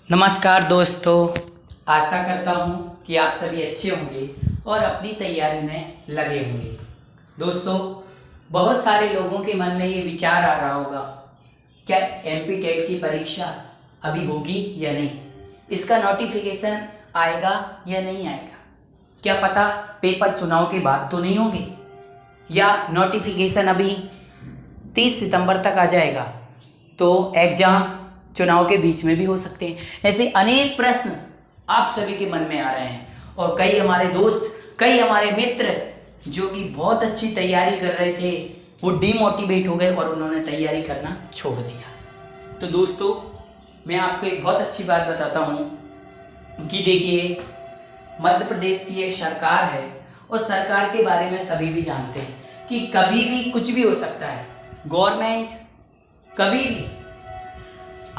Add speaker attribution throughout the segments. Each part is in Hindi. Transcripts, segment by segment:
Speaker 1: नमस्कार दोस्तों, आशा करता हूँ कि आप सभी अच्छे होंगे और अपनी तैयारी में लगे होंगे। दोस्तों, बहुत सारे लोगों के मन में ये विचार आ रहा होगा, क्या एमपी टेट की परीक्षा अभी होगी या नहीं, इसका नोटिफिकेशन आएगा या नहीं आएगा, क्या पता पेपर चुनाव के बाद तो नहीं होंगे, या नोटिफिकेशन अभी 30 सितंबर तक आ जाएगा तो एग्ज़ाम चुनाव के बीच में भी हो सकते हैं। ऐसे अनेक प्रश्न आप सभी के मन में आ रहे हैं और कई हमारे दोस्त, कई हमारे मित्र जो कि बहुत अच्छी तैयारी कर रहे थे वो डिमोटिवेट हो गए और उन्होंने तैयारी करना छोड़ दिया। तो दोस्तों, मैं आपको एक बहुत अच्छी बात बताता हूँ कि देखिए, मध्य प्रदेश की ये सरकार है और सरकार के बारे में सभी भी जानते हैं कि कभी भी कुछ भी हो सकता है। गवर्नमेंट कभी भी,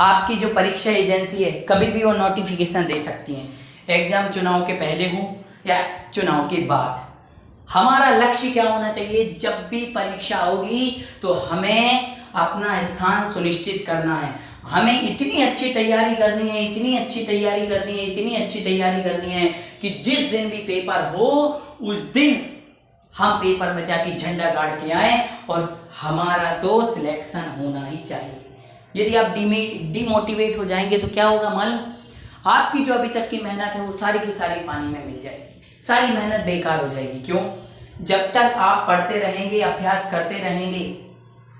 Speaker 1: आपकी जो परीक्षा एजेंसी है, कभी भी वो नोटिफिकेशन दे सकती हैं, एग्जाम चुनाव के पहले हो या चुनाव के बाद। हमारा लक्ष्य क्या होना चाहिए, जब भी परीक्षा होगी तो हमें अपना स्थान सुनिश्चित करना है। हमें इतनी अच्छी तैयारी करनी है, इतनी अच्छी तैयारी करनी है, इतनी अच्छी तैयारी करनी है कि जिस दिन भी पेपर हो उस दिन हम पेपर में जाके झंडा गाड़ के आए और हमारा तो सिलेक्शन होना ही चाहिए। यदि आप डिमोटिवेट हो जाएंगे तो क्या होगा मालूम, आपकी जो अभी तक की मेहनत है वो सारी की सारी पानी में मिल जाएगी, सारी मेहनत बेकार हो जाएगी। क्यों? जब तक आप पढ़ते रहेंगे, अभ्यास करते रहेंगे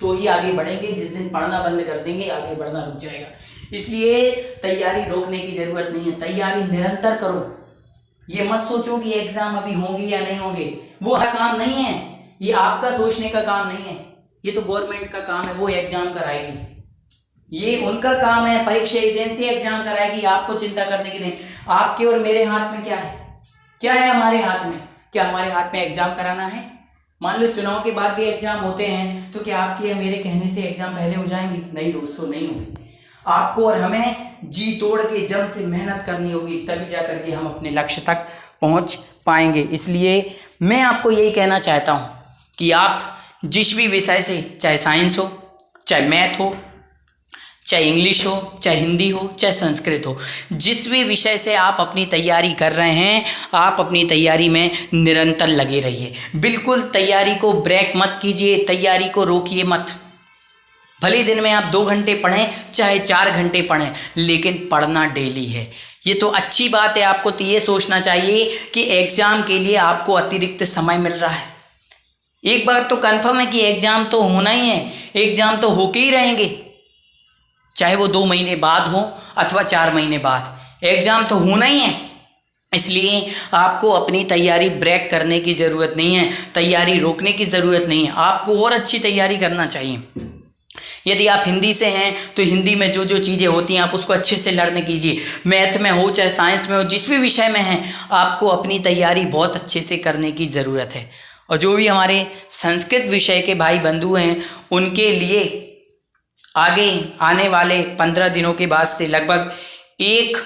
Speaker 1: तो ही आगे बढ़ेंगे। जिस दिन पढ़ना बंद कर देंगे आगे बढ़ना रुक जाएगा। इसलिए तैयारी रोकने की जरूरत नहीं है, तैयारी निरंतर करो। ये मत सोचो कि एग्जाम अभी होंगे या नहीं होंगे, वो हमारा काम नहीं है, ये आपका सोचने का काम नहीं है, ये तो गवर्नमेंट का काम है, वो एग्जाम कराएगी, ये उनका काम है। परीक्षा एजेंसी एग्जाम कराएगी, आपको चिंता करने की नहीं। आपके और मेरे हाथ में क्या है? क्या है हमारे हाथ में? क्या हमारे हाथ में एग्जाम कराना है? मान लो चुनाव के बाद भी एग्जाम होते हैं तो क्या आपके या मेरे कहने से एग्जाम पहले हो जाएंगे? नहीं दोस्तों, नहीं होंगे। आपको और हमें जी तोड़ के जम से मेहनत करनी होगी, तभी जा करके हम अपने लक्ष्य तक पहुंच पाएंगे। इसलिए मैं आपको यही कहना चाहता हूं कि आप जिस भी विषय से, चाहे साइंस हो, चाहे मैथ हो, चाहे इंग्लिश हो, चाहे हिंदी हो, चाहे संस्कृत हो, जिस भी विषय से आप अपनी तैयारी कर रहे हैं, आप अपनी तैयारी में निरंतर लगे रहिए। बिल्कुल तैयारी को ब्रेक मत कीजिए, तैयारी को रोकिए मत। भले दिन में आप 2 घंटे पढ़ें, चाहे 4 घंटे पढ़ें, लेकिन पढ़ना डेली है। ये तो अच्छी बात है। आपको तो ये सोचना चाहिए कि एग्जाम के लिए आपको अतिरिक्त समय मिल रहा है। एक बात तो कन्फर्म है कि एग्जाम तो होना ही है, एग्जाम तो होके ही रहेंगे, चाहे वो 2 महीने बाद हो अथवा 4 महीने बाद, एग्जाम तो होना ही है। इसलिए आपको अपनी तैयारी ब्रेक करने की ज़रूरत नहीं है, तैयारी रोकने की ज़रूरत नहीं है। आपको और अच्छी तैयारी करना चाहिए। यदि आप हिंदी से हैं तो हिंदी में जो जो चीज़ें होती हैं आप उसको अच्छे से लर्न कीजिए। मैथ में हो, चाहे साइंस में हो, जिस भी विषय में हैं, आपको अपनी तैयारी बहुत अच्छे से करने की ज़रूरत है। और जो भी हमारे संस्कृत विषय के भाई बंधु हैं, उनके लिए आगे आने वाले 15 दिनों के बाद से लगभग 1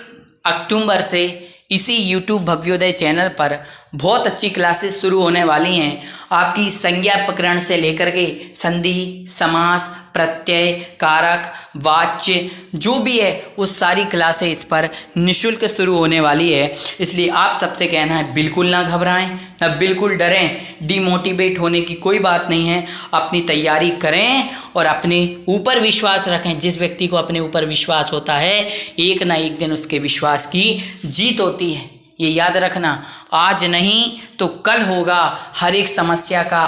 Speaker 1: अक्टूबर से इसी YouTube भव्योदय चैनल पर बहुत अच्छी क्लासेस शुरू होने वाली हैं। आपकी संज्ञा प्रकरण से लेकर के संधि, समास, प्रत्यय, कारक, वाच्य, जो भी है वो सारी क्लासें इस पर निःशुल्क शुरू होने वाली है। इसलिए आप सबसे कहना है, बिल्कुल ना घबराएं, ना बिल्कुल डरें, डिमोटिवेट होने की कोई बात नहीं है। अपनी तैयारी करें और अपने ऊपर विश्वास रखें। जिस व्यक्ति को अपने ऊपर विश्वास होता है, एक ना एक दिन उसके विश्वास की जीत होती है। ये याद रखना, आज नहीं तो कल होगा हर एक समस्या का